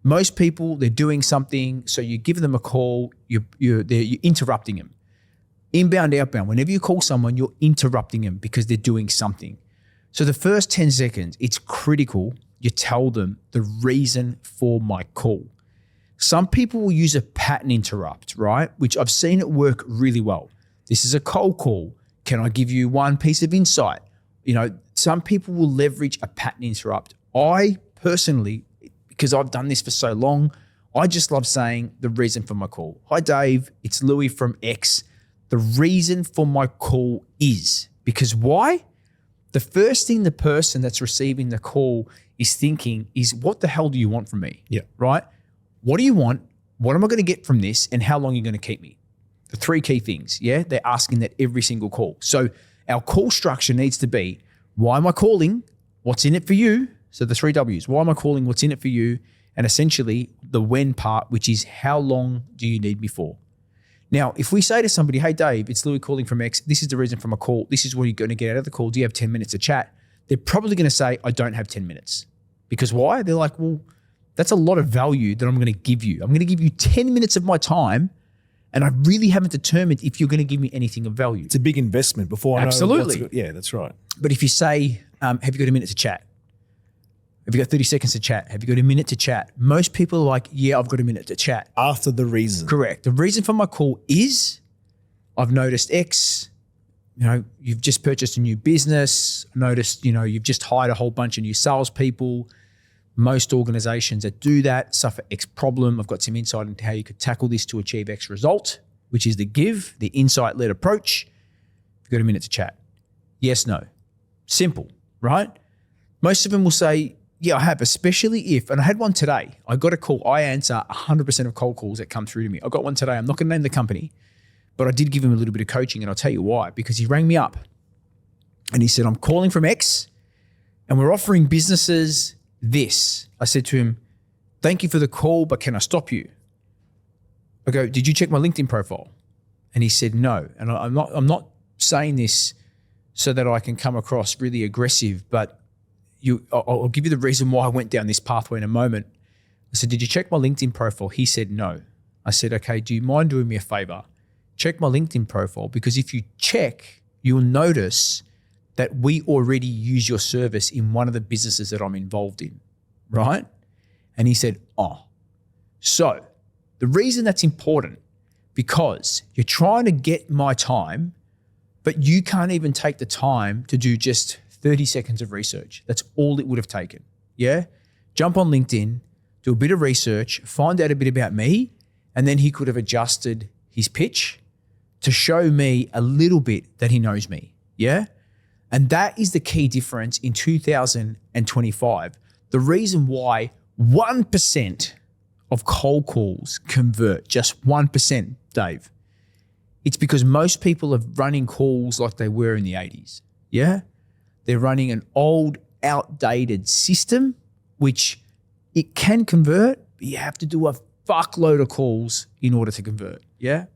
Most people, they're doing something, so you give them a call, you're interrupting them. Inbound, outbound, whenever you call someone, you're interrupting them because they're doing something. So the first 10 seconds, it's critical you tell them the reason for my call. Some people will use a pattern interrupt, right? Which I've seen it work really well. This is a cold call. Can I give you one piece of insight? Some people will leverage a pattern interrupt. I personally, because I've done this for so long, I just love saying the reason for my call. Hi, Dave. It's Louis from X. The reason for my call is, because why? The first thing the person that's receiving the call is thinking is, what the hell do you want from me? Yeah. Right? What do you want? What am I going to get from this? And how long are you going to keep me? The three key things. Yeah. They're asking that every single call. So our call structure needs to be, why am I calling? What's in it for you? So the 3 W's. Why am I calling? What's in it for you? And essentially the when part, which is how long do you need me for? Now, if we say to somebody, hey, Dave, it's Louis calling from X. This is the reason for my call. This is what you're going to get out of the call. Do you have 10 minutes to chat? They're probably going to say, I don't have 10 minutes. Because why? They're like, well, that's a lot of value that I'm going to give you. I'm going to give you 10 minutes of my time, and I really haven't determined if you're going to give me anything of value. It's a big investment before I know. Absolutely. Yeah, that's right. But if you say, have you got a minute to chat? Have you got 30 seconds to chat? Have you got a minute to chat? Most people are like, yeah, I've got a minute to chat. After the reason. Correct. The reason for my call is I've noticed X, you've just purchased a new business. I noticed, you've just hired a whole bunch of new salespeople. Most organizations that do that suffer X problem. I've got some insight into how you could tackle this to achieve X result, which is the insight-led approach. You've got a minute to chat. Yes, no. Simple, right? Most of them will say, yeah, I have, especially if, and I had one today. I got a call. I answer 100% of cold calls that come through to me. I got one today. I'm not going to name the company, but I did give him a little bit of coaching, and I'll tell you why. Because he rang me up and he said, I'm calling from X and we're offering businesses this. I said to him, thank you for the call, but can I stop you? I go, did you check my LinkedIn profile? And he said, no. And I'm not saying this so that I can come across really aggressive, but I'll give you the reason why I went down this pathway in a moment. I said, did you check my LinkedIn profile? He said, no. I said, okay, do you mind doing me a favor? Check my LinkedIn profile, because if you check, you'll notice that we already use your service in one of the businesses that I'm involved in, right? And he said, oh. So the reason that's important, because you're trying to get my time, but you can't even take the time to do just 30 seconds of research. That's all it would have taken. Yeah? Jump on LinkedIn, do a bit of research, find out a bit about me, and then he could have adjusted his pitch to show me a little bit that he knows me. Yeah? And that is the key difference in 2025. The reason why 1% of cold calls convert, just 1%, Dave, it's because most people are running calls like they were in the 80s. Yeah? They're running an old, outdated system, which it can convert, but you have to do a fuckload of calls in order to convert. Yeah?